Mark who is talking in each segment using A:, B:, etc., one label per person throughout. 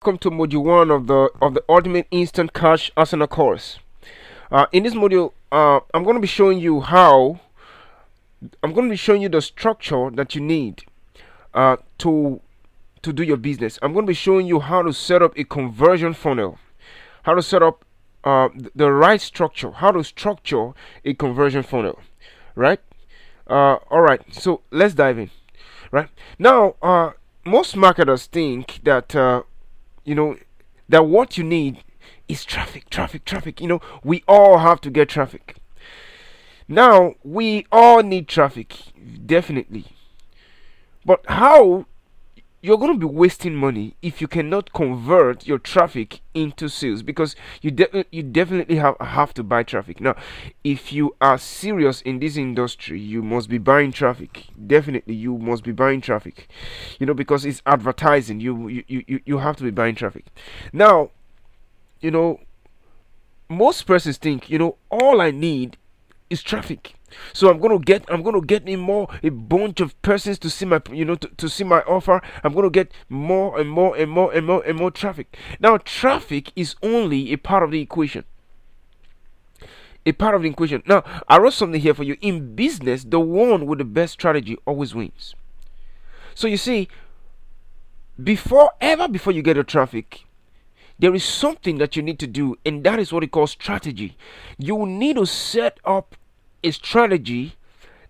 A: Welcome to module one of the Ultimate Instant Cash Arsenal course. In this module, I'm going to be showing you the structure that you need to do your business. I'm going to be showing you how to set up a conversion funnel, how to set up the right structure, how to structure a conversion funnel, right? All right, so let's dive in. Right now, most marketers think that that what you need is traffic. We all have to get traffic. Now, we all need traffic, definitely. But how you're going to be wasting money if you cannot convert your traffic into sales, because you definitely have to buy traffic. Now, if you are serious in this industry, you must be buying traffic. Definitely, you must be buying traffic, because it's advertising. You have to be buying traffic. Now, most persons think, all I need is traffic. So I'm gonna get a bunch of persons to see my to see my offer. I'm gonna get more and more traffic. Now, traffic is only a part of the equation. Now, I wrote something here for you. In business, the one with the best strategy always wins. So you see, before you get the traffic, there is something that you need to do, and that is what it calls strategy. You need to set up a strategy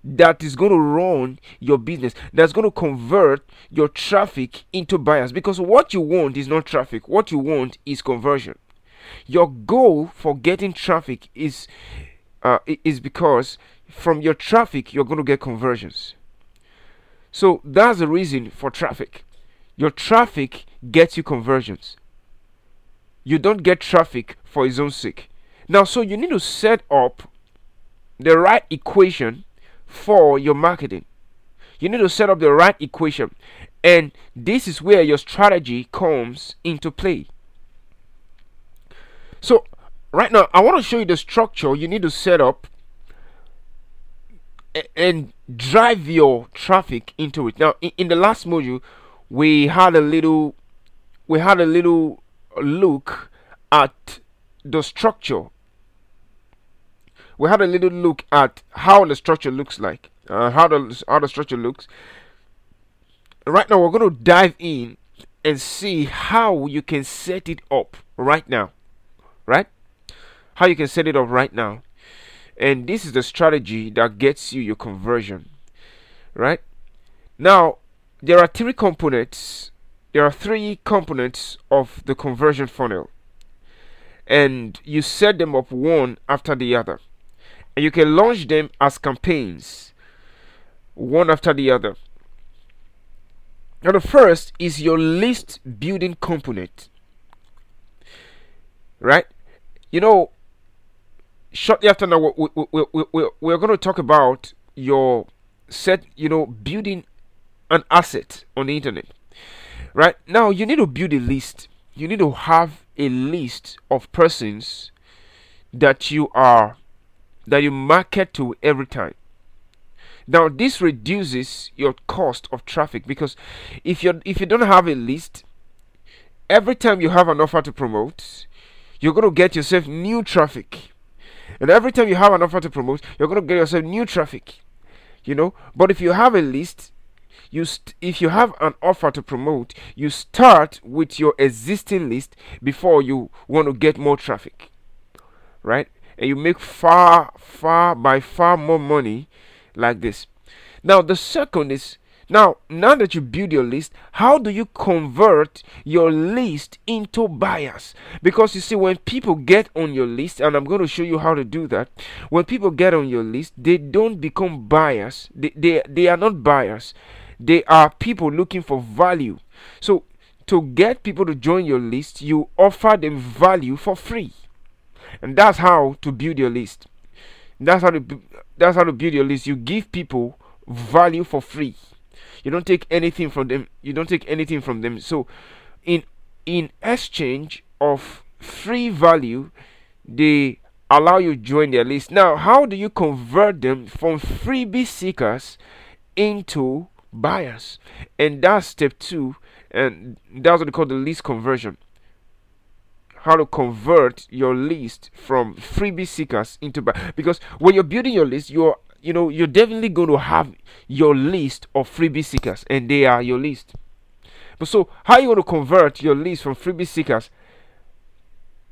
A: that is going to run your business, that's going to convert your traffic into buyers, because what you want is not traffic. What you want is conversion. Your goal for getting traffic is because from your traffic you're going to get conversions. So that's the reason for traffic. Your traffic gets you conversions. You don't get traffic for its own sake. Now, so you need to set up the right equation for your marketing. You need to set up the right equation, and this is where your strategy comes into play. So right now, I want to show you the structure you need to set up and drive your traffic into it. Now, in the last module, we had a little look at the structure. We had a little look at how the structure looks like, how the structure looks. Right now, we're going to dive in and see how you can set it up right now, right? How you can set it up right now, and this is the strategy that gets you your conversion, right? Now, there are three components. There are three components of the conversion funnel, and you set them up one after the other. And you can launch them as campaigns, one after the other. Now, the first is your list building component, right? Shortly after now, we're going to talk about your building an asset on the internet. Right now, you need to build a list. You need to have a list of persons that you market to every time. Now, this reduces your cost of traffic, because if you don't have a list, every time you have an offer to promote, you're going to get yourself new traffic. And every time you have an offer to promote, you're going to get yourself new traffic. But if you have a list, if you have an offer to promote, you start with your existing list before you want to get more traffic, right? And you make far more money like this. Now, the second is, now that you build your list, how do you convert your list into buyers? Because you see, when people get on your list, and I'm going to show you how to do that, when people get on your list, they don't become buyers. They are not buyers. They are people looking for value. So to get people to join your list, you offer them value for free. And that's how to build your list. That's how to build your list. You give people value for free. You don't take anything from them. So in exchange of free value, they allow you to join their list. Now, how do you convert them from freebie seekers into buyers? And that's step 2, and that's what they call the list conversion. How to convert your list from freebie seekers into because when you're building your list, you're definitely going to have your list of freebie seekers, and they are your list. But so how are you going to convert your list from freebie seekers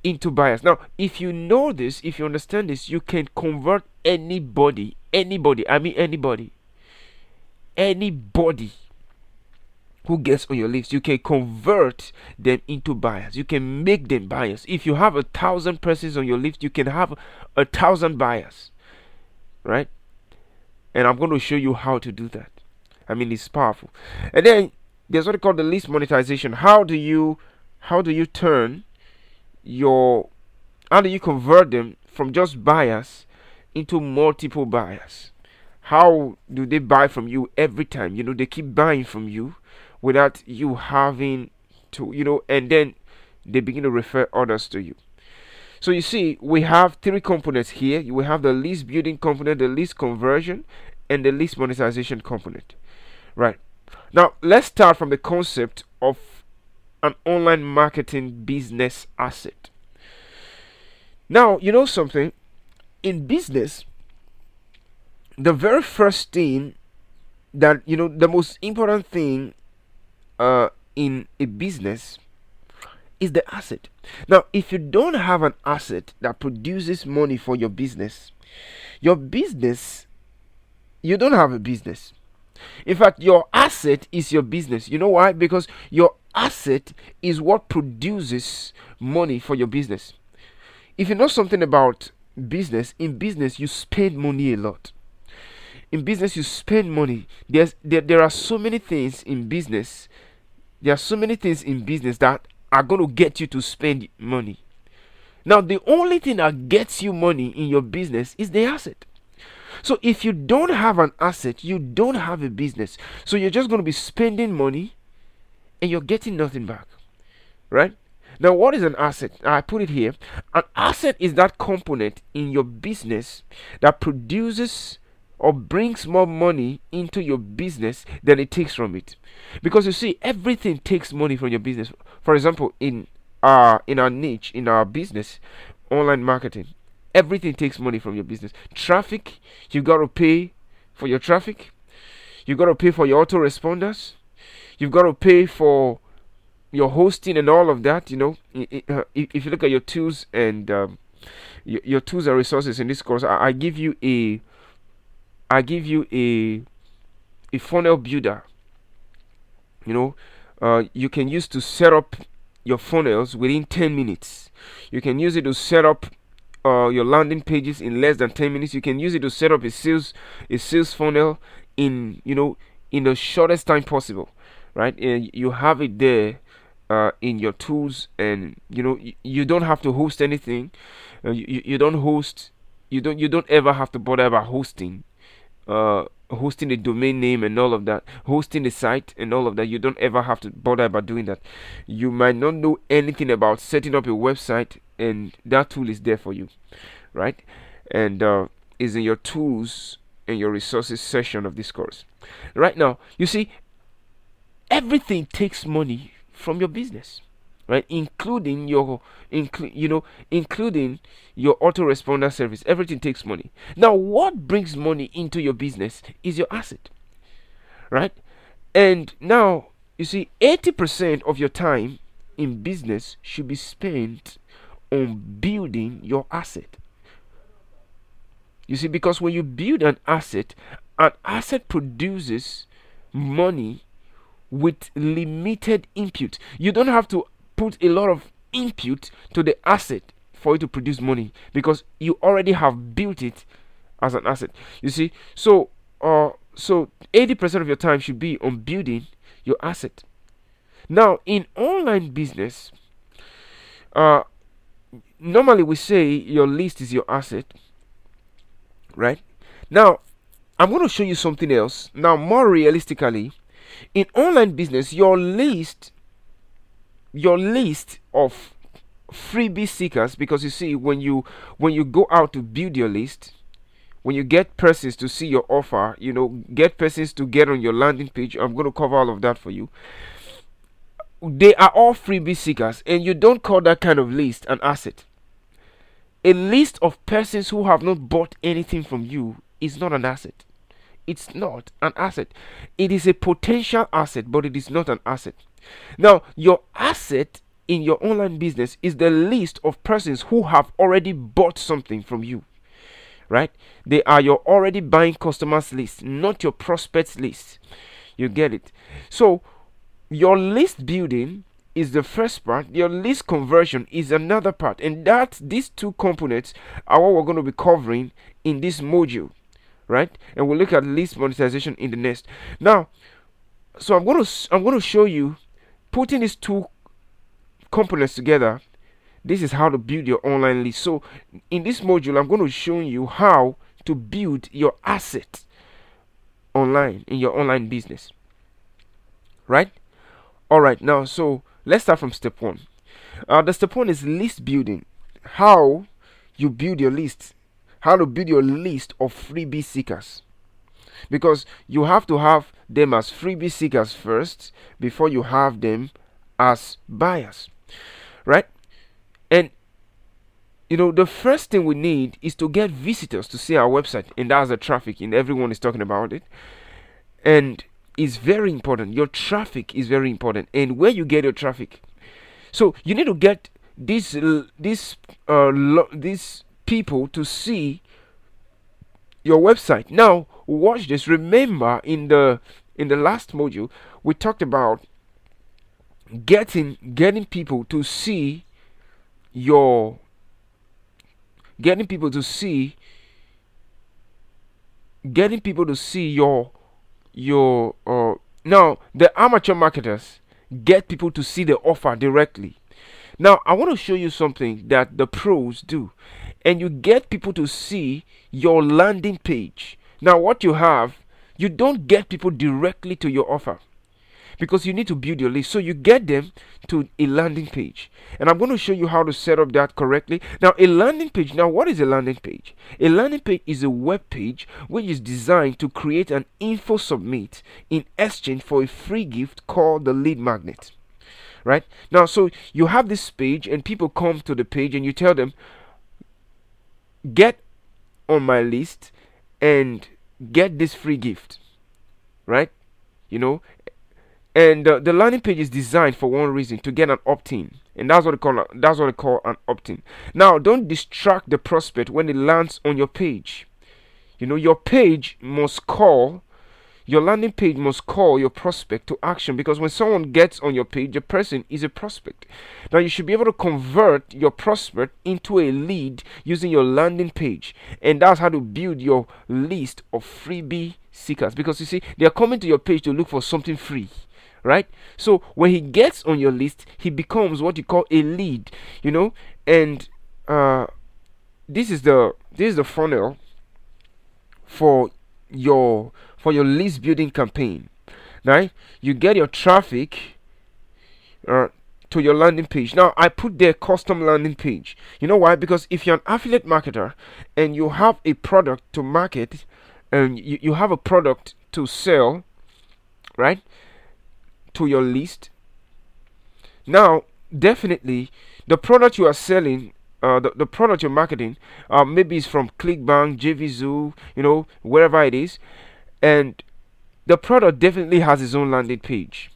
A: into buyers? Now, if you know this, if you understand this, you can convert anybody. I mean anybody who gets on your list. You can convert them into buyers. You can make them buyers. If you have 1,000 persons on your list, you can have 1,000 buyers, right? And I'm going to show you how to do that. I mean, it's powerful. And then there's what they call the list monetization. How do you convert them from just buyers into multiple buyers? How do they buy from you every time? They keep buying from you without you having to, and then they begin to refer others to you. So you see, we have 3 components here. We have the list building component, the list conversion, and the list monetization component. Right. Now, let's start from the concept of an online marketing business asset. Now, you know something? In business, the very first thing that, the most important thing in a business is the asset. Now, if you don't have an asset that produces money for your business, you don't have a business. In fact, your asset is your business. You know why? Because your asset is what produces money for your business. If you know something about business, in business you spend money a lot. In business you spend money. There are so many things in business. There are so many things in business that are going to get you to spend money. Now, the only thing that gets you money in your business is the asset. So if you don't have an asset, you don't have a business. So you're just going to be spending money and you're getting nothing back, right? Now, what is an asset? I put it here. An asset is that component in your business that produces or brings more money into your business than it takes from it. Because you see, everything takes money from your business. For example, in our niche, in our business, online marketing, everything takes money from your business. Traffic, you got to pay for your traffic. You got to pay for your autoresponders. You've got to pay for your hosting and all of that. If you look at your tools and your tools and resources in this course, I give you a funnel builder. You can use to set up your funnels within 10 minutes. You can use it to set up your landing pages in less than 10 minutes. You can use it to set up a sales funnel in the shortest time possible, right? And you have it there in your tools, and you don't have to host anything. You don't ever have to bother about hosting the domain name and all of that, hosting the site and all of that. You don't ever have to bother about doing that. You might not know anything about setting up a website, and that tool is there for you, right? And is in your tools and your resources section of this course. Right now, you see, everything takes money from your business, right? Including your autoresponder service. Everything takes money. Now, what brings money into your business is your asset, right? And now, you see, 80% of your time in business should be spent on building your asset. You see, because when you build an asset produces money with limited input. You don't have to put a lot of input to the asset for it to produce money, because you already have built it as an asset. You see, so 80% of your time should be on building your asset. Now, in online business, normally we say your list is your asset, right? Now, I'm going to show you something else. Now, more realistically, in online business, your list of freebie seekers, because you see, when you go out to build your list, when you get persons to see your offer, get persons to get on your landing page, I'm going to cover all of that for you. they are all freebie seekers, and you don't call that kind of list an asset. A list of persons who have not bought anything from you is not an asset. It's not an asset. It is a potential asset, but it is not an asset. Now, your asset in your online business is the list of persons who have already bought something from you, right? They are your already buying customers list, not your prospects list. You get it? So your list building is the first part. Your list conversion is another part, and that these two components are what we're going to be covering in this module, right? And we'll look at list monetization in the next. Now, so I'm going to show you, putting these two components together, this is how to build your online list. So in this module, I'm going to show you how to build your asset online in your online business, right? All right, now so let's start from step one. The step one is list building. How you build your list, how to build your list of freebie seekers, because you have to have them as freebie seekers first before you have them as buyers, right? And you know, the first thing we need is to get visitors to see our website, and that's the traffic, and everyone is talking about it. And it's very important. Your traffic is very important, and where you get your traffic. So you need to get these people to see your website. Now watch this. Remember, in the last module we talked about getting people to see your now the amateur marketers get people to see the offer directly. Now I want to show you something that the pros do, and you get people to see your landing page. Now what you have, you don't get people directly to your offer, because you need to build your list. So you get them to a landing page, and I'm going to show you how to set up that correctly. Now a landing page, now what is a landing page? A landing page is a web page which is designed to create an info submit in exchange for a free gift called the lead magnet, right? Now so you have this page, and people come to the page, and you tell them, get on my list and get this free gift, right? You know, and the landing page is designed for one reason: to get an opt-in, and that's what they call an opt-in. Now don't distract the prospect when it lands on your page. You know, your landing page must call your prospect to action, because when someone gets on your page, the person is a prospect. Now you should be able to convert your prospect into a lead using your landing page, and that's how to build your list of freebie seekers, because you see, they are coming to your page to look for something free, right? So when he gets on your list, he becomes what you call a lead, you know. And this is the funnel for your list building campaign, right? You get your traffic to your landing page. Now I put there custom landing page. You know why? Because if you're an affiliate marketer and you have a product to market, and you have a product to sell, right, to your list, now definitely the product you are selling, the product you're marketing, maybe it's from ClickBank, JVZoo, you know, wherever it is, and the product definitely has its own landing page,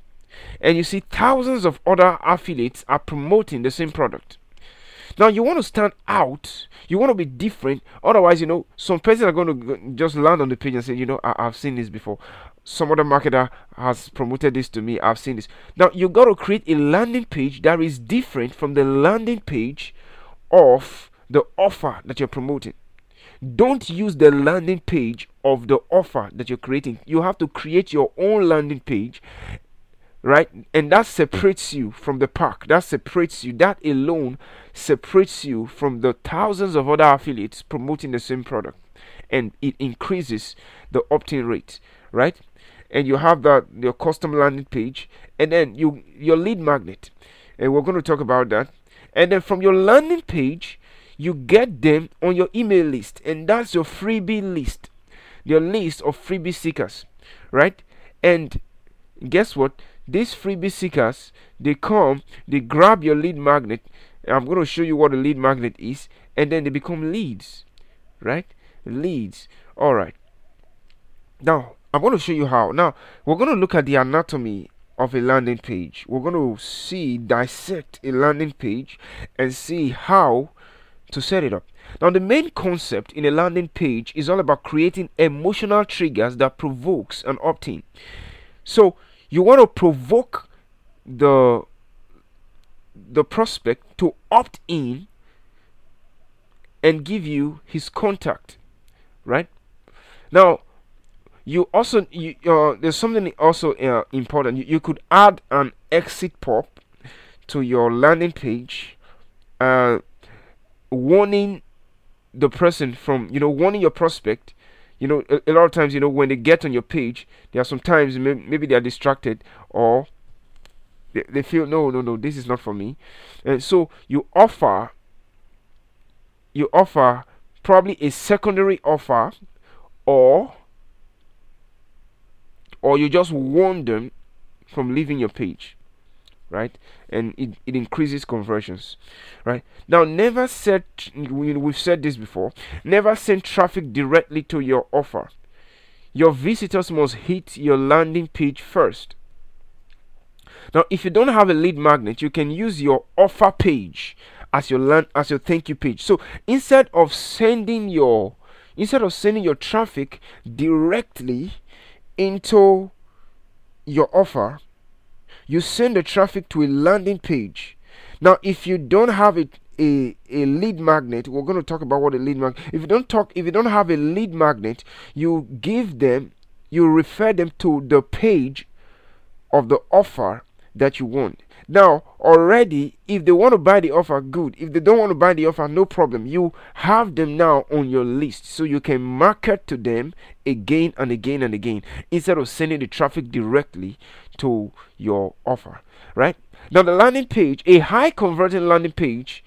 A: and you see thousands of other affiliates are promoting the same product. Now you want to stand out, you want to be different. Otherwise, you know, some person are going to just land on the page and say, you know, I've seen this before, some other marketer has promoted this to me, I've seen this. Now you got to create a landing page that is different from the landing page of the offer that you're promoting. Don't use the landing page of the offer that you're creating. You have to create your own landing page, right? And that separates you from the pack. That separates you. That alone separates you from the thousands of other affiliates promoting the same product, and it increases the opt-in rate, right? And you have that, your custom landing page, and then your lead magnet, and we're going to talk about that. And then from your landing page, you get them on your email list, and that's your freebie list, your list of freebie seekers, right? And guess what? these freebie seekers, they come, they grab your lead magnet. I'm going to show you what a lead magnet is, and then they become leads, right? Leads. All right. Now, I'm going to show you how. Now, we're going to look at the anatomy of a landing page. We're going to dissect a landing page and see how to set it up. Now, the main concept in a landing page is all about creating emotional triggers that provokes an opt-in. So, you want to provoke the prospect to opt in and give you his contact, right? Now, you also there's something also important. You could add an exit pop to your landing page, warning the person from, warning your prospect. A lot of times, when they get on your page, there are sometimes maybe they are distracted, or they feel no, this is not for me, and so you offer probably a secondary offer, or you just warn them from leaving your page, right? And it increases conversions, right? Now, never set, we've said this before, never send traffic directly to your offer. Your visitors must hit your landing page first. Now, if you don't have a lead magnet, you can use your offer page as your thank you page. So instead of sending your traffic directly into your offer, you send the traffic to a landing page. Now, if you don't have a lead magnet, we're going to talk about what a lead magnet. If you don't have a lead magnet, you refer them to the page of the offer that you want. Now, already, if they want to buy the offer, good. If they don't want to buy the offer, no problem. You have them now on your list, so you can market to them again and again and again, instead of sending the traffic directly to your offer, right? Now, the landing page, a high converting landing page,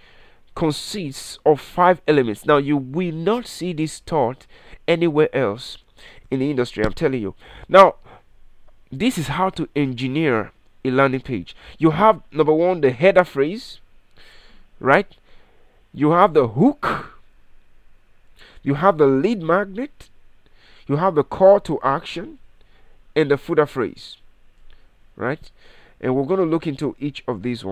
A: consists of 5 elements. Now, you will not see this taught anywhere else in the industry, I'm telling you. Now, this is how to engineer a landing page. You have, number 1, the header phrase, right? You have the hook, you have the lead magnet, you have the call to action, and the footer phrase, right? And we're going to look into each of these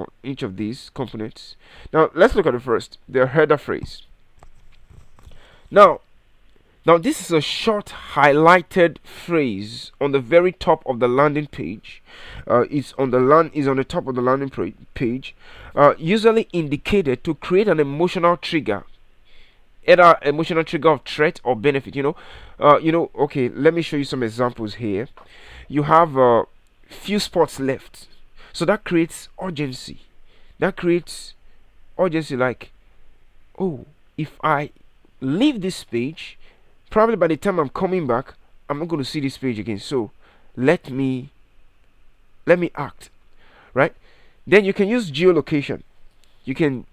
A: components. Now, let's look at the first, the header phrase. Now, this is a short highlighted phrase on the very top of the landing page. It's on the top of the landing page, usually indicated to create an emotional trigger, either emotional trigger of threat or benefit. Okay, let me show you some examples here. You have a few spots left, so that creates urgency. Like, oh, if I leave this page, probably by the time I'm coming back, I'm not going to see this page again. So let me act, right? Then you can use geolocation. You can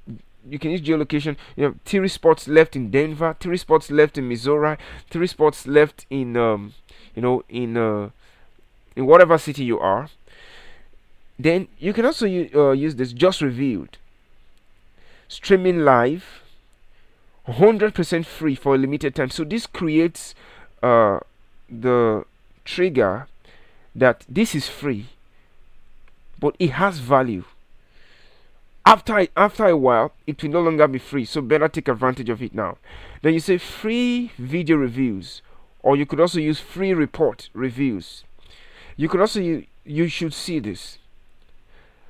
A: use geolocation. 3 spots left in Denver, 3 spots left in Missouri, 3 spots left in in whatever city you are. Then you can also use this just revealed, streaming live, 100% free for a limited time. So this creates the trigger that this is free, but it has value. After a while, it will no longer be free, so better take advantage of it now. Then you say free video reviews, or you could also use free report reviews. You could also you should see this.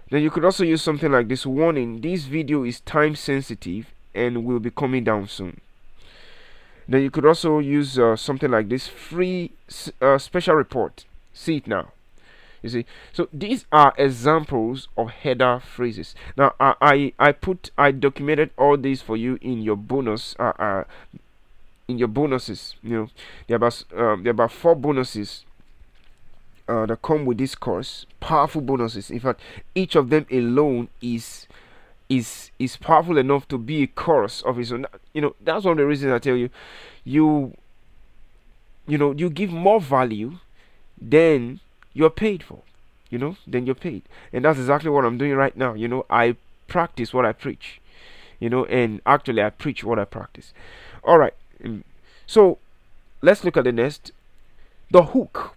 A: Then you could also use something like this: warning, this video is time sensitive and will be coming down soon. Then you could also use something like this: free special report, see it now. You see, so these are examples of header phrases. Now I documented all these for you in your bonus in your bonuses. There are about 4 bonuses that come with this course, powerful bonuses. In fact, each of them alone is powerful enough to be a course of its own. That's one of the reasons I tell you, you give more value than you're paid for. then you're paid. And that's exactly what I'm doing right now. I practice what I preach, and actually I preach what I practice. All right. So let's look at the next, the hook.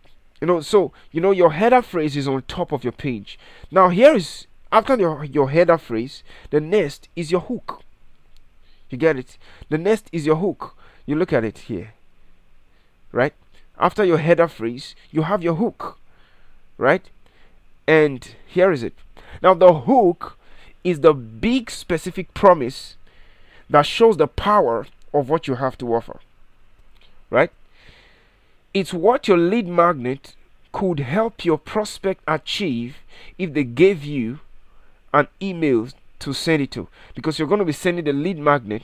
A: So your header phrase is on top of your page. Now here is, after your header phrase, the next is your hook. You get it? The next is your hook. You look at it here, right? After your header phrase, you have your hook, right? And here is it. Now the hook is the big specific promise that shows the power of what you have to offer, right? It's what your lead magnet could help your prospect achieve if they gave you an email to send it to, because you're going to be sending the lead magnet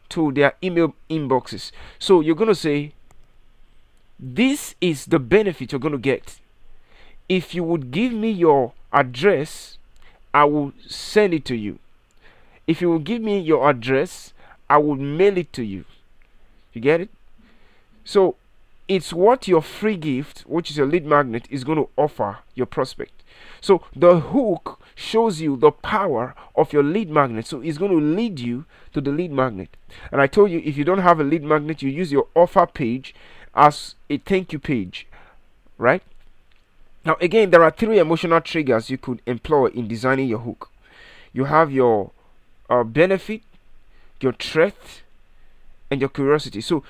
A: to their email inboxes. So you're going to say, this is the benefit you're going to get. If you would give me your address, I will send it to you. If you will give me your address, I will mail it to you. You get it? So it's what your free gift, which is your lead magnet, is going to offer your prospect. So the hook shows you the power of your lead magnet. So it's going to lead you to the lead magnet. And I told you, if you don't have a lead magnet, you use your offer page as a thank you page, right? Now again, there are 3 emotional triggers you could employ in designing your hook. You have your benefit, your threat, and your curiosity. So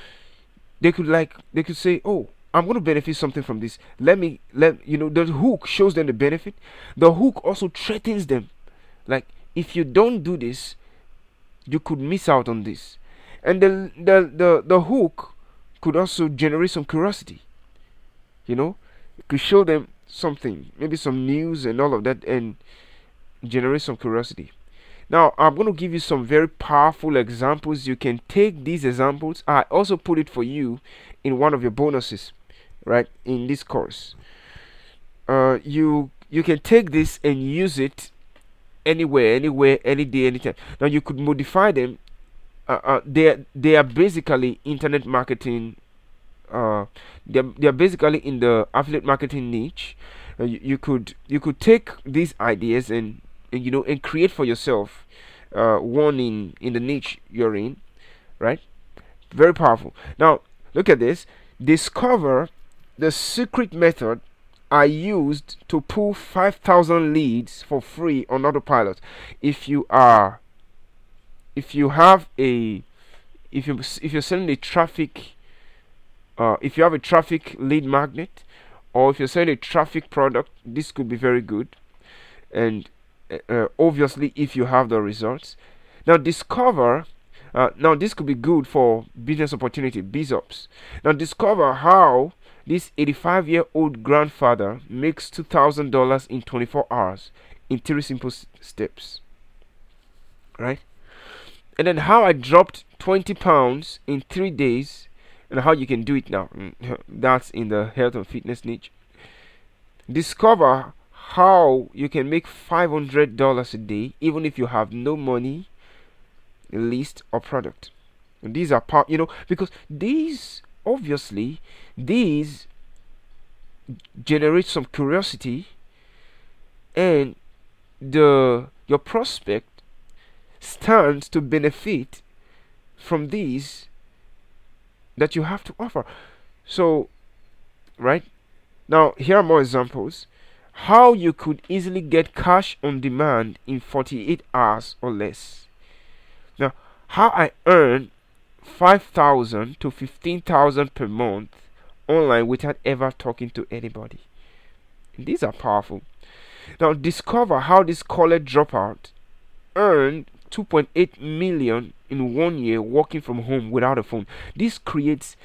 A: they could say, oh, I'm going to benefit something from this. The hook shows them the benefit. The hook also threatens them. Like, if you don't do this, you could miss out on this. And the hook could also generate some curiosity. It could show them something, maybe some news and all of that, and generate some curiosity. Now I'm going to give you some very powerful examples. You can take these examples. I also put it for you in one of your bonuses, right, in this course. You can take this and use it anywhere, any day, anytime. Now you could modify them. They are basically internet marketing. They are basically in the affiliate marketing niche. You could take these ideas and create for yourself one in the niche you're in, right? Very powerful. Now look at this. Discover the secret method I used to pull 5,000 leads for free on autopilot. If you're selling a traffic, if you have a traffic lead magnet, or if you're selling a traffic product, this could be very good. And obviously, if you have the results, now discover. Now this could be good for business opportunity, BizOps. Now discover how this 85-year-old grandfather makes $2,000 in 24 hours in 3 simple steps, right? And then how I dropped 20 pounds in 3 days, and how you can do it now. That's in the health and fitness niche. Discover how you can make $500 a day even if you have no money, list, or product. And these are because these generate some curiosity, and your prospect stands to benefit from these that you have to offer. So, right now, here are more examples. How you could easily get cash on demand in 48 hours or less. Now, how I earn 5,000 to 15,000 per month online without ever talking to anybody. And these are powerful. Now, discover how this college dropout earned 2.8 million in 1 year working from home without a phone. This creates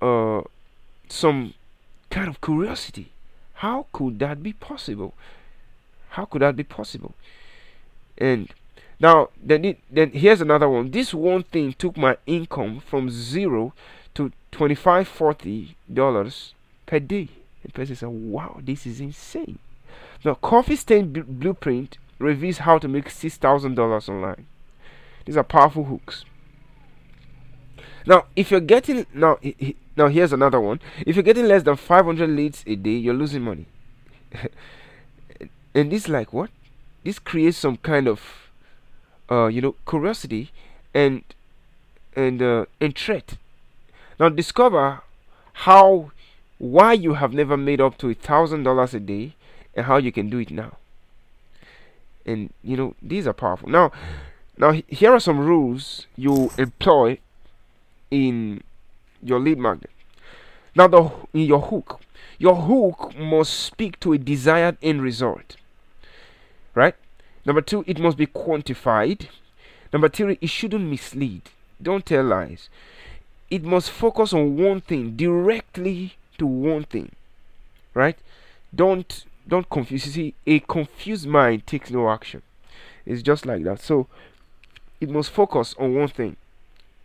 A: some kind of curiosity. How could that be possible? And now then here's another one. This one thing took my income from $0 to $25-40 per day. The person said, wow, this is insane. Now, Coffee Stain Blueprint reveals how to make $6,000 online. These are powerful hooks. Now, if you're getting now here's another one. If you're getting less than 500 leads a day, you're losing money. And this, like, what? This creates some kind of curiosity and and threat. Now discover why you have never made up to $1,000 a day and how you can do it now. And these are powerful. Now here are some rules you employ in your lead magnet. Now in your hook must speak to a desired end result, right? Number 2, it must be quantified. Number 3, it shouldn't mislead. Don't tell lies. It must focus on one thing, directly to one thing, right? Don't confuse. You see, a confused mind takes no action. It's just like that. So it must focus on one thing,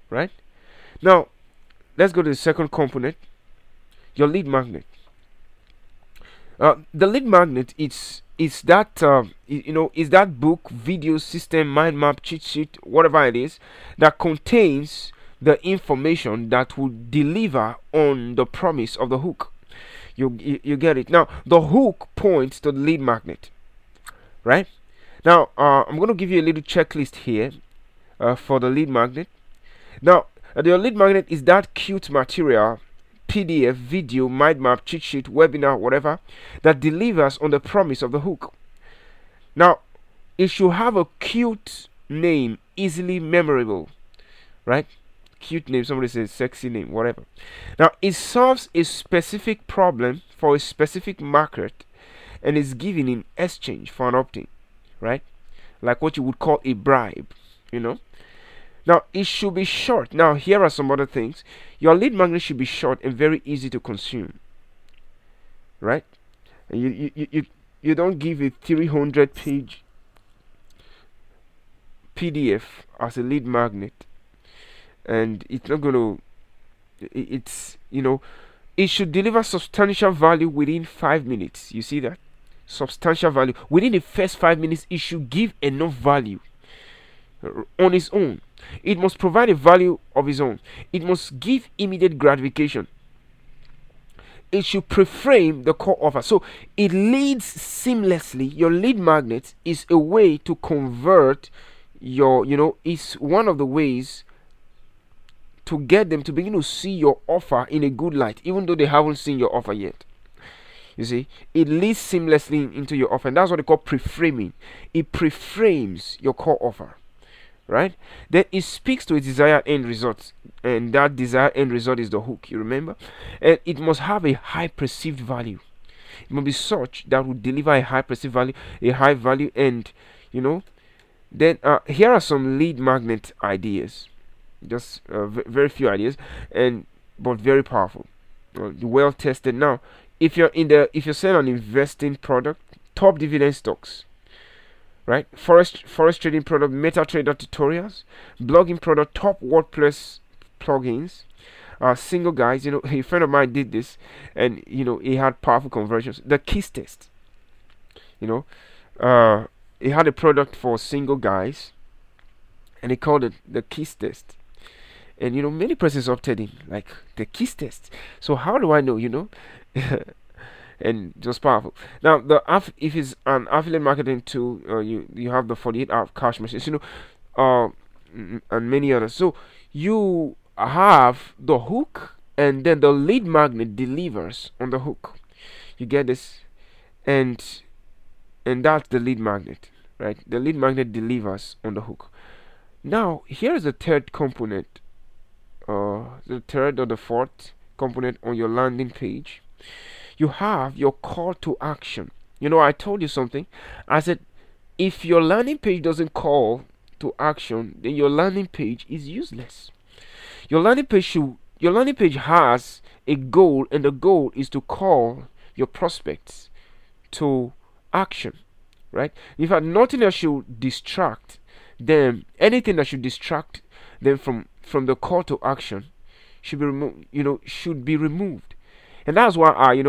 A: right? Now let's go to the second component, your lead magnet. The lead magnet is that is that book, video, system, mind map, cheat sheet, whatever it is, that contains the information that will deliver on the promise of the hook. You get it. Now the hook points to the lead magnet, right? Now I'm going to give you a little checklist here for the lead magnet. Now the lead magnet is that cute material, PDF, video, mind map, cheat sheet, webinar, whatever, that delivers on the promise of the hook. Now it should have a cute name, easily memorable, right? Cute name, somebody says sexy name, whatever. Now it solves a specific problem for a specific market and is given in exchange for an opt-in, right? Like what you would call a bribe, Now it should be short. Now here are some other things. Your lead magnet should be short and very easy to consume, right? And you don't give a 300-page PDF as a lead magnet, and it's not going to. It should deliver substantial value within 5 minutes. You see that? Substantial value within the first 5 minutes. It should give enough value on its own. It must provide a value of its own. It must give immediate gratification. It should preframe the core offer. So it leads seamlessly. Your lead magnet is a way to convert it's one of the ways to get them to begin to see your offer in a good light, even though they haven't seen your offer yet. You see, it leads seamlessly into your offer, and that's what they call preframing. It preframes your core offer, right? Then it speaks to a desired end result, and that desired end result is the hook. You remember? And it must have a high perceived value. It must be such that will deliver a high perceived value, a high value, and then here are some lead magnet ideas. Just very few ideas, but very powerful, well tested. Now, if you're selling an investing product, top dividend stocks, right? Forex trading product, MetaTrader tutorials, blogging product, top WordPress plugins, single guys. A friend of mine did this, and he had powerful conversions. The KISS test, he had a product for single guys, and he called it the KISS test. And many persons opted in, like the KISS test. So how do I know? And just powerful. Now if it's an affiliate marketing tool, you have the 48-hour cash machines, and many others. So you have the hook, and then the lead magnet delivers on the hook. You get this, and that's the lead magnet, right? The lead magnet delivers on the hook. Now here's the third component. The third or the fourth component on your landing page. You have your call to action. I told you something. I said, if your landing page doesn't call to action, then your landing page is useless. Your landing page has a goal, and the goal is to call your prospects to action, right? In fact, nothing that should distract them, anything that should distract them from the call to action should be removed. And that's why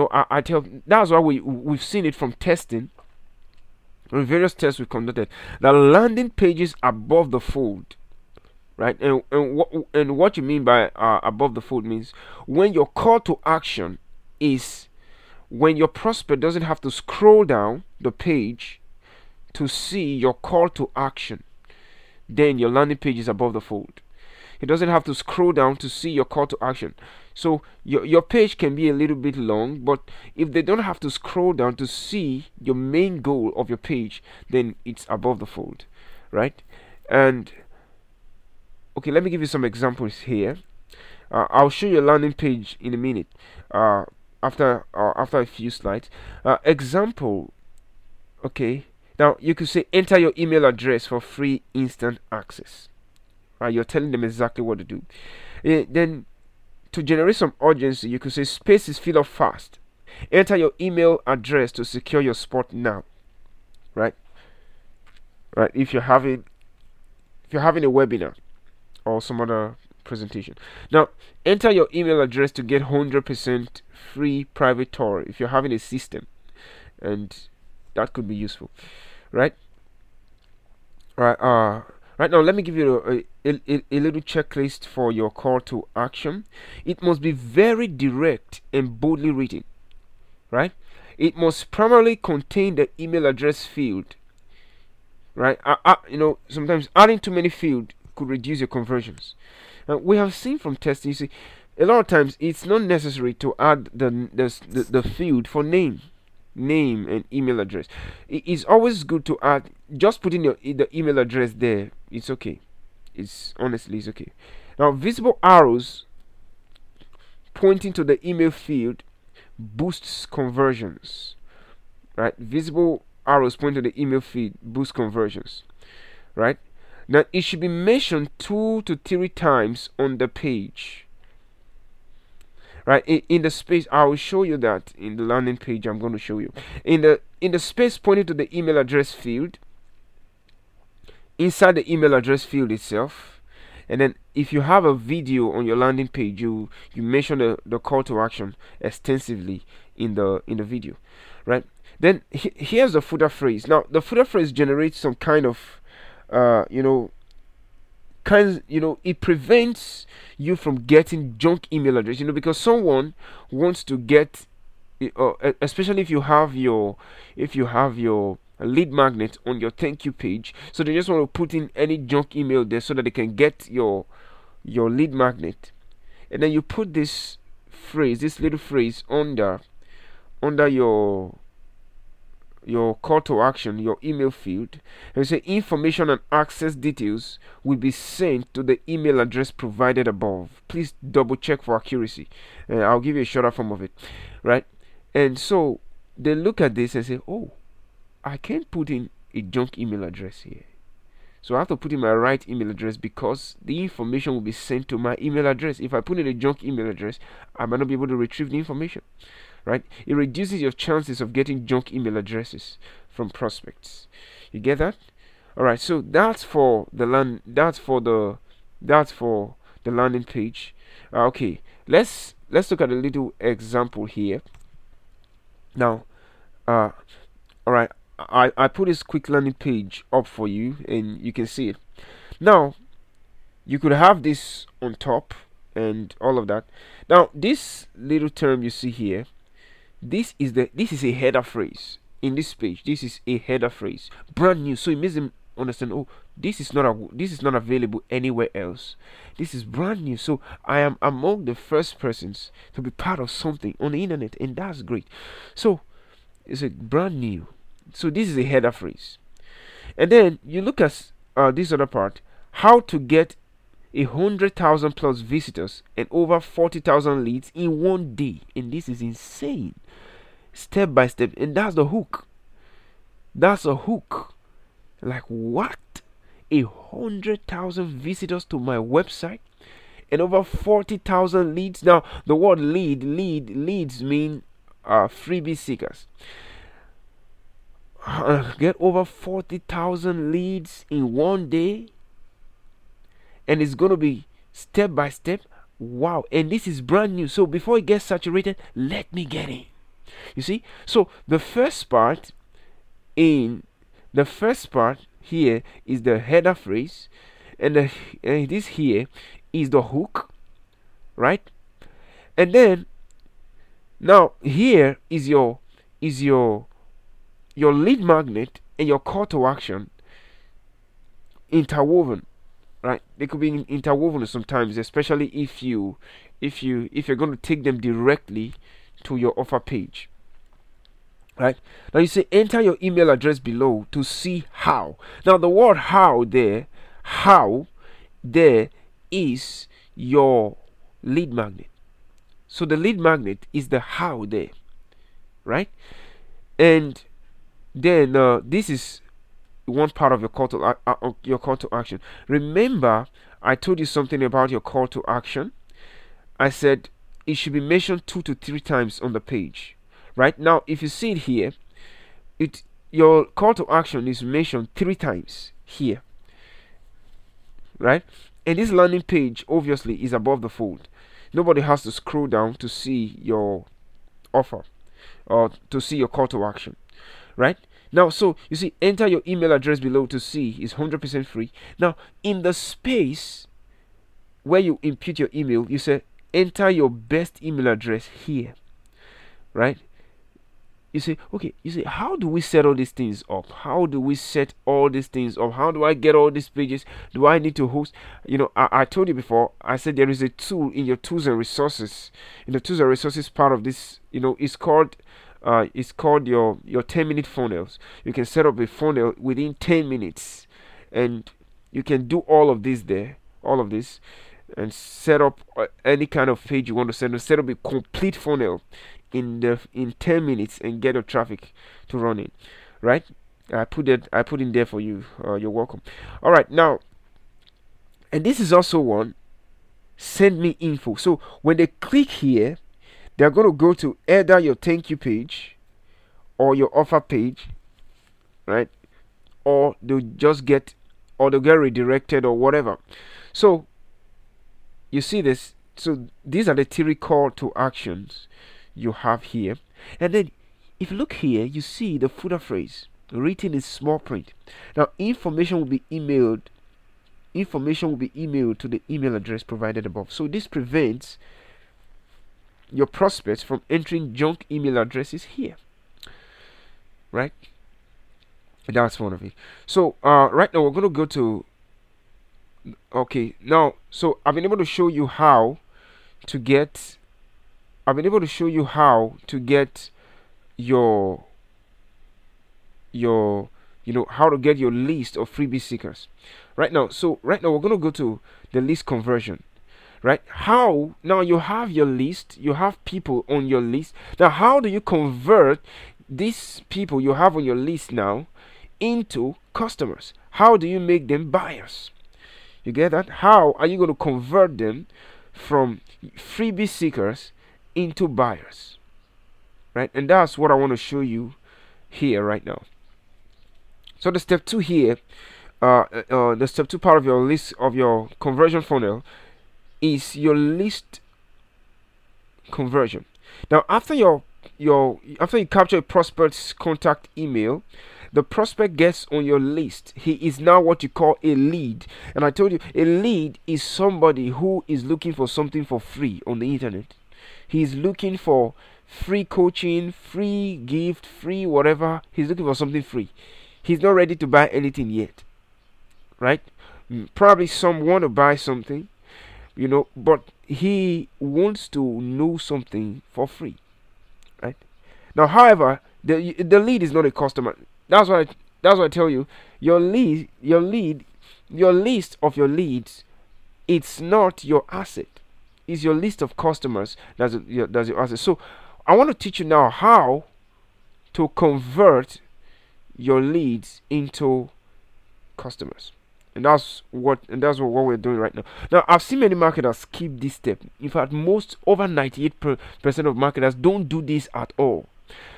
A: that's why we've seen it from testing, on various tests we've conducted, that landing pages above the fold right? And what you mean by above the fold means when your call to action is when your prospect doesn't have to scroll down the page to see your call to action, then your landing page is above the fold. It doesn't have to scroll down to see your call to action. So your page can be a little bit long, but if they don't have to scroll down to see your main goal of your page, then it's above the fold, right? And okay, let me give you some examples here. I'll show you a landing page in a minute. After a few slides. Example. Okay. Now you could say enter your email address for free instant access. Right, you're telling them exactly what to do. Then to generate some urgency, you could say spaces fill up fast. Enter your email address to secure your spot now. Right. Right. If you're having a webinar or some other presentation. Now, enter your email address to get 100% free private tour if you're having a system, and that could be useful, right? Right now, let me give you a little checklist for your call to action. It must be very direct and boldly written, right? It must primarily contain the email address field, right? Sometimes adding too many fields could reduce your conversions. We have seen from testing, you see, a lot of times it's not necessary to add the field for name and email address. It's always good to add, just putting the email address there. It's okay. It's okay. Now, visible arrows pointing to the email field boosts conversions, right? Visible arrows pointing to the email field boost conversions, right? Now, it should be mentioned 2 to 3 times on the page, right? In the space, I will show you that in the landing page. I'm going to show you in the space pointing to the email address field, inside the email address field itself. And then if you have a video on your landing page, you mention the call to action extensively in the video, right? Then here's the footer phrase. Now, the footer phrase generates some kind of it prevents you from getting junk email address, because someone wants to get, especially if you have your lead magnet on your thank you page, so they just want to put in any junk email there so that they can get your lead magnet, and then you put this little phrase under your call to action, your email field, and say information and access details will be sent to the email address provided above. Please double check for accuracy. I'll give you a shorter form of it, right? And so they look at this and say, oh, I can't put in a junk email address here, so I have to put in my right email address because the information will be sent to my email address. If I put in a junk email address, I might not be able to retrieve the information. Right? It reduces your chances of getting junk email addresses from prospects. You get that? All right. So that's for the landing page. Okay. Let's look at a little example here. Now, all right. I put this quick landing page up for you, and you can see it. Now, you could have this on top and all of that. Now, this little term you see here, this is a header phrase in this page. This is a header phrase, brand new, so it makes them understand, oh, this is not available anywhere else. This is brand new, so I am among the first persons to be part of something on the internet, and that's great. So it's a brand new, so this is a header phrase. And then you look at this other part, how to get 100,000 plus visitors and over 40,000 leads in one day. And this is insane, step by step. And that's the hook. That's a hook. Like, what? 100,000 visitors to my website and over 40,000 leads. Now, the word leads mean freebie seekers. Get over 40,000 leads in one day, and it's going to be step by step. Wow. And this is brand new, so before it gets saturated, let me get in. You see, so the first part here is the header phrase, and this here is the hook, right? And then now here is your lead magnet and your call to action interwoven, right? They could be interwoven sometimes, especially if you're going to take them directly to your offer page, right? Now you say enter your email address below to see how. Now the word how there is your lead magnet. So the lead magnet is the how there, right? And then this is one part of your call to action. Remember, I told you something about your call to action. I said it should be mentioned 2 to 3 times on the page. Right now, if you see it here, your call to action is mentioned 3 times here. Right? And this landing page obviously is above the fold. Nobody has to scroll down to see your offer or to see your call to action. Right? Now, so you see, enter your email address below to see is 100% free. Now, in the space where you input your email, you say enter your best email address here, right? You say, okay, you say, how do we set all these things up? How do we set all these things up? How do I get all these pages? Do I need to host? I told you before, I said there is a tool in your tools and resources. In the tools and resources part of this, it's called your 10-minute funnels. You can set up a funnel within 10 minutes, and you can do all of this, and set up any kind of page you want to set up a complete funnel in 10 minutes and get your traffic to run in, right? I put in there for you. You're welcome. All right, now, and this is also one, send me info. So when they click here, they're going to go to either your thank you page or your offer page, right? Or they'll get redirected or whatever. So you see this. So these are the 3 call to actions you have here. And then if you look here, you see the footer phrase written in small print. Now information will be emailed to the email address provided above. So this prevents your prospects from entering junk email addresses here, right? That's one of it. So right now we're going to go to, okay, now, so I've been able to show you how to get how to get your list of freebie seekers right now. So right now we're going to go to the list conversion. Right? How now you have your list, you have people on your list. Now, how do you convert these people you have on your list now into customers? How do you make them buyers? You get that? How are you going to convert them from freebie seekers into buyers? Right? And that's what I want to show you here right now. So the step 2 here, the step 2 part of your list of your conversion funnel is your list conversion. Now, after you capture a prospect's contact email, the prospect gets on your list. He is now what you call a lead. And I told you, a lead is somebody who is looking for something for free on the internet. He's looking for free coaching, free gift, free whatever. He's looking for something free. He's not ready to buy anything yet, right? Probably some want to buy something, but he wants to know something for free, right? Now, however, the lead is not a customer. That's why I tell you, your list of your leads, it's not your asset. It's your list of customers that's your asset. So I want to teach you now how to convert your leads into customers. And that's what we're doing right now. Now, I've seen many marketers skip this step. In fact, over 98% of marketers don't do this at all.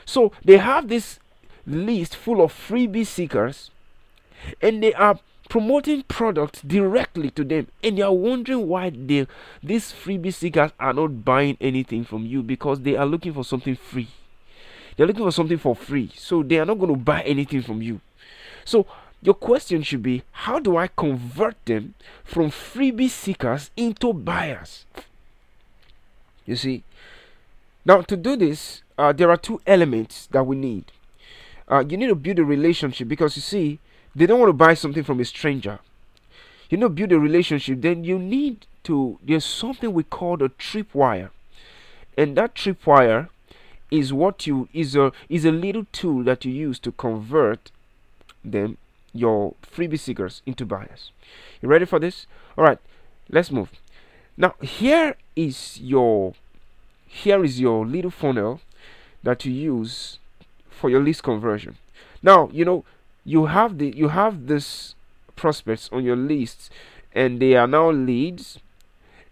A: So they have this list full of freebie seekers, and they are promoting products directly to them, and they are wondering why these freebie seekers are not buying anything from you, because they are looking for something free. They're looking for something for free, so they are not going to buy anything from you. So your question should be, how do I convert them from freebie seekers into buyers? You see, now to do this, there are two elements that we need. You need to build a relationship, because you see, they don't want to buy something from a stranger. You know, build a relationship, then you need to, there's something we call a tripwire. And that tripwire is what you, is a little tool that you use to convert them, your freebie seekers, into buyers. You ready for this? All right, let's move. Now, here is your little funnel that you use for your list conversion. Now, you know, you have this prospects on your list, and they are now leads,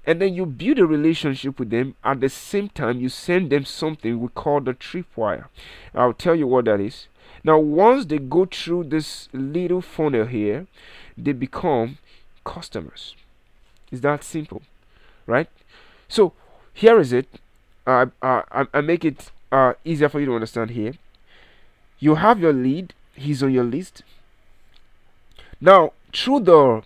A: and then you build a relationship with them. At the same time, you send them something we call the tripwire. I'll tell you what that is. Now, once they go through this little funnel here, they become customers. It's that simple, right? So here is it. I make it easier for you to understand here. You have your lead. He's on your list. Now, through the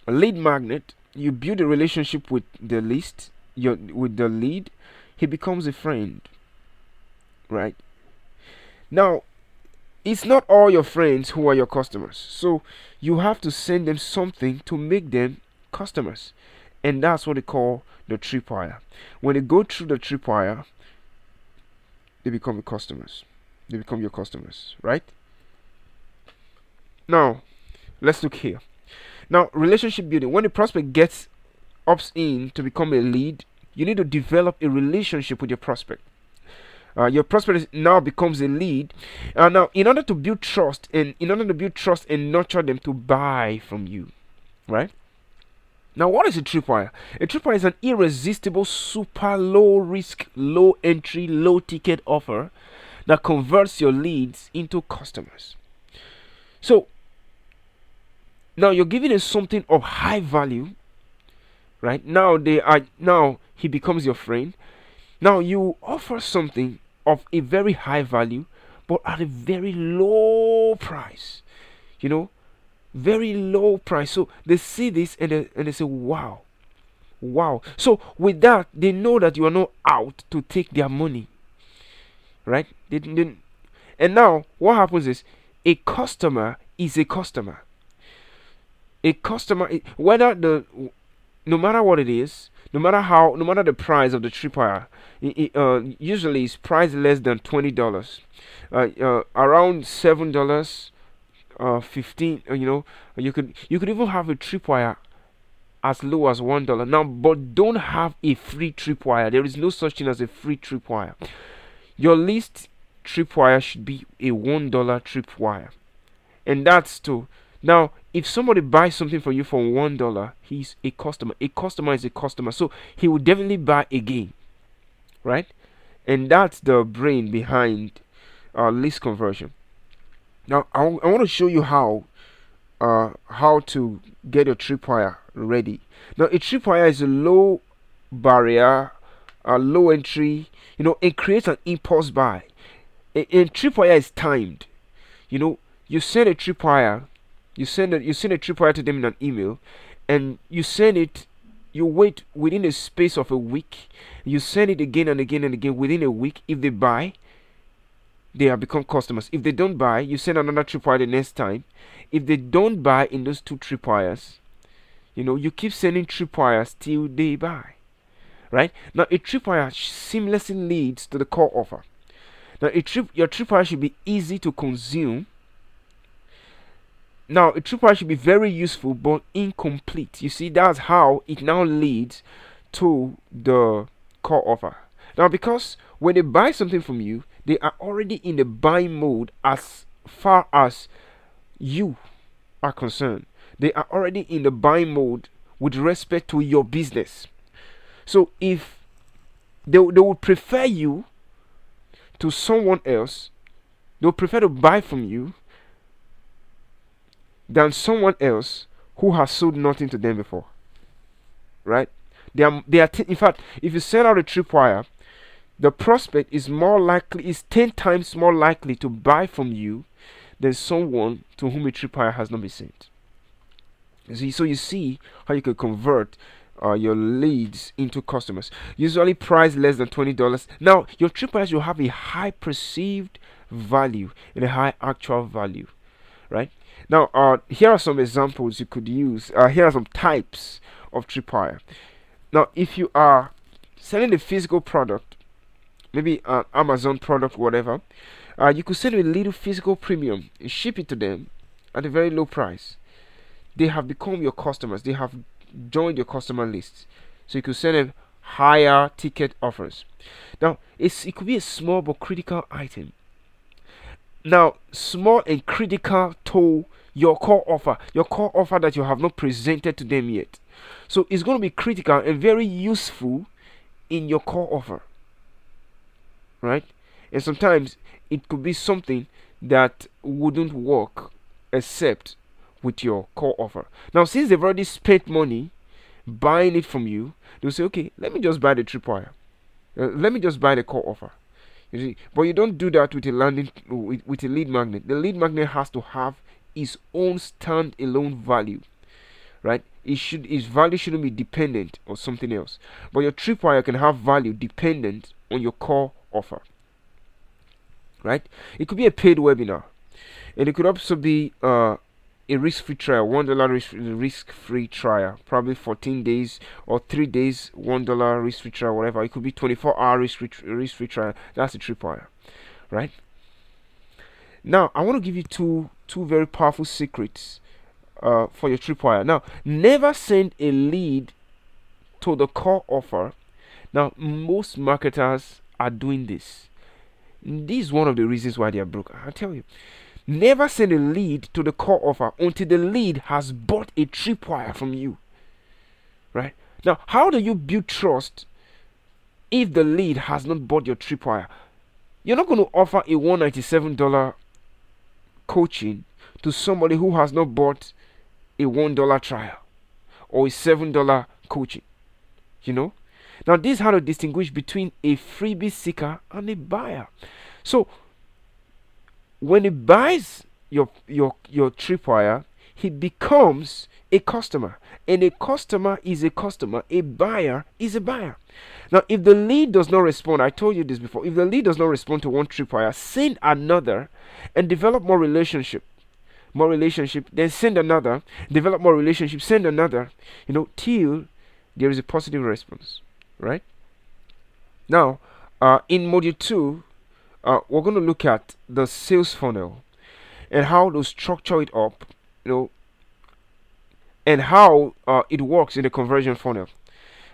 A: lead magnet, you build a relationship with the list, with the lead. He becomes a friend, right? Now, it's not all your friends who are your customers, so you have to send them something to make them customers, and that's what they call the tripwire. When they go through the tripwire, they become your customers. They become your customers, right? Now, let's look here. Now, relationship building. When the prospect opts in to become a lead, you need to develop a relationship with your prospect. Your prospect now becomes a lead. Now, in order to build trust and nurture them to buy from you, right? Now, what is a tripwire? A tripwire is an irresistible, super low risk, low entry, low ticket offer that converts your leads into customers. So now you're giving us something of high value, right? Now he becomes your friend. Now you offer something of a very high value, but at a very low price. You know, very low price. So they see this and they say, wow. So with that, they know that you are not out to take their money, right? And now what happens is, a customer is a customer. A customer, no matter what it is, no matter the price of the tripwire, usually it's priced less than $20, around $7, 15. You know, you could even have a tripwire as low as $1 now, but don't have a free tripwire. There is no such thing as a free tripwire. Your list tripwire should be a $1 tripwire, and that's to. Now, if somebody buys something from you for $1, he's a customer. A customer is a customer, so he will definitely buy again, right? And that's the brain behind list conversion. Now, I want to show you how to get your tripwire ready. Now, a tripwire is a low barrier, a low entry. You know, it creates an impulse buy. A tripwire is timed. You know, you send a tripwire. You send a tripwire to them in an email, and you send it. You wait within a space of a week. You send it again and again and again within a week. If they buy, they have become customers. If they don't buy, you send another tripwire the next time. If they don't buy in those two tripwires, you know, you keep sending tripwires till they buy, right? Now, a tripwire seamlessly leads to the core offer. Now, your tripwire should be easy to consume. Now, a tripwire should be very useful but incomplete. You see, that's how it now leads to the core offer. Now, because when they buy something from you, they are already in the buying mode as far as you are concerned. They are already in the buying mode with respect to your business. So if they would prefer you to someone else, they would prefer to buy from you than someone else who has sold nothing to them before, right? They are in fact, if you send out a tripwire, the prospect is 10 times more likely to buy from you than someone to whom a tripwire has not been sent. So you see how you can convert your leads into customers. Usually priced less than $20. Now your tripwires will have a high perceived value and a high actual value, right? Now here are some examples you could use. Here are some types of tripwire. Now if you are selling a physical product, maybe an Amazon product, whatever, you could send a little physical premium and ship it to them at a very low price. They have become your customers. They have joined your customer list. So you could send them higher ticket offers. Now, it could be a small but critical item. Now, small and critical to your core offer that you have not presented to them yet. So it's going to be critical and very useful in your core offer, right? And sometimes it could be something that wouldn't work except with your core offer. Now, since they've already spent money buying it from you, they'll say, okay, let me just buy the tripwire. Let me just buy the core offer. You see, but you don't do that with a with a lead magnet. The lead magnet has to have its own stand-alone value, right? Its value shouldn't be dependent on something else. But your tripwire can have value dependent on your core offer, right? It could be a paid webinar, and it could also be a risk-free trial, $1 risk-free trial, probably 14 days or 3 days, $1 risk-free trial, whatever. It could be 24-hour risk-free trial. That's a tripwire, right? Now, I want to give you two very powerful secrets for your tripwire. Now, never send a lead to the core offer. Now, most marketers are doing this. This is one of the reasons why they are broke. I'll tell you. Never send a lead to the core offer until the lead has bought a tripwire from you, right? Now, how do you build trust if the lead has not bought your tripwire? You're not going to offer a $197 coaching to somebody who has not bought a $1 trial or a $7 coaching, you know? Now, this is how to distinguish between a freebie seeker and a buyer. So, when he buys your tripwire, he becomes a customer, and a customer is a customer. A buyer is a buyer. Now, if the lead does not respond, I told you this before, if the lead does not respond to one tripwire, send another and develop more relationship, then send another, develop more relationship, send another, till there is a positive response, right? Now, in module 2, we're going to look at the sales funnel and how to structure it up, and how it works in the conversion funnel.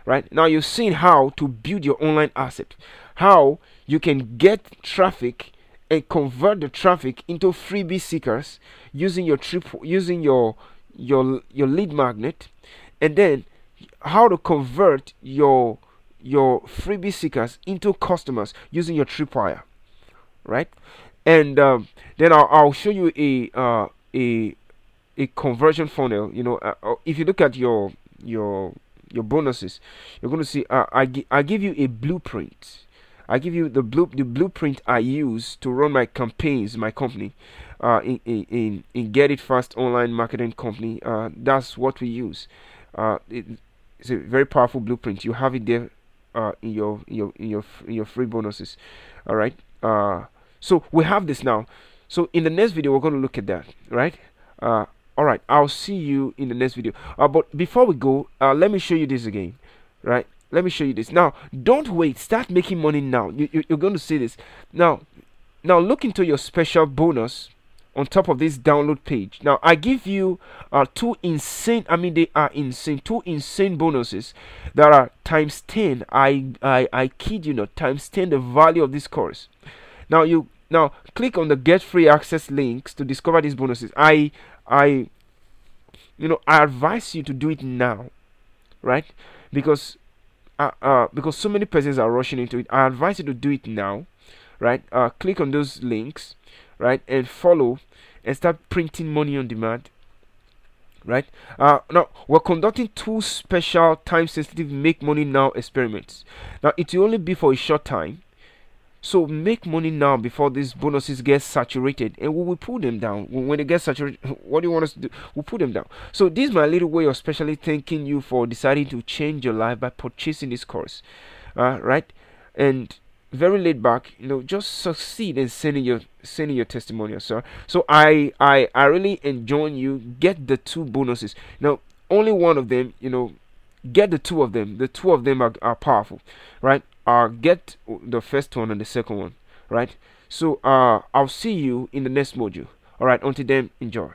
A: Right now, you've seen how to build your online asset, how you can get traffic and convert the traffic into freebie seekers using your lead magnet, and then how to convert your freebie seekers into customers using your tripwire. Right, and then I'll show you a conversion funnel. If you look at your bonuses, you're going to see I give you a blueprint. I give you the blueprint I use to run my campaigns, my company, in Get It Fast online marketing company. That's what we use. It's a very powerful blueprint. You have it there in your free bonuses. All right. So we have this now. So in the next video, we're going to look at that, right? All right. I'll see you in the next video. But before we go, let me show you this again, right? Let me show you this. Now, don't wait. Start making money now. You're going to see this. Now look into your special bonus on top of this download page. Now, I give you two insane bonuses that are times 10. I kid you not, times 10 the value of this course. Now click on the get free access links to discover these bonuses. I advise you to do it now, right? Because so many persons are rushing into it. I advise you to do it now, right? Click on those links, right, and follow and start printing money on demand, right? Now we're conducting 2 special time sensitive make money now experiments. Now it will only be for a short time. So make money now before these bonuses get saturated, and we will pull them down. When they get saturated, what do you want us to do? We'll put them down. So this is my little way of specially thanking you for deciding to change your life by purchasing this course. Right? And very laid back, just succeed in sending your testimonial, sir. So I really enjoin you, get the two bonuses. Now, only one of them, get the two of them. The two of them are powerful, right? Get the first one and the second one, right? So I'll see you in the next module. All right, until then, enjoy.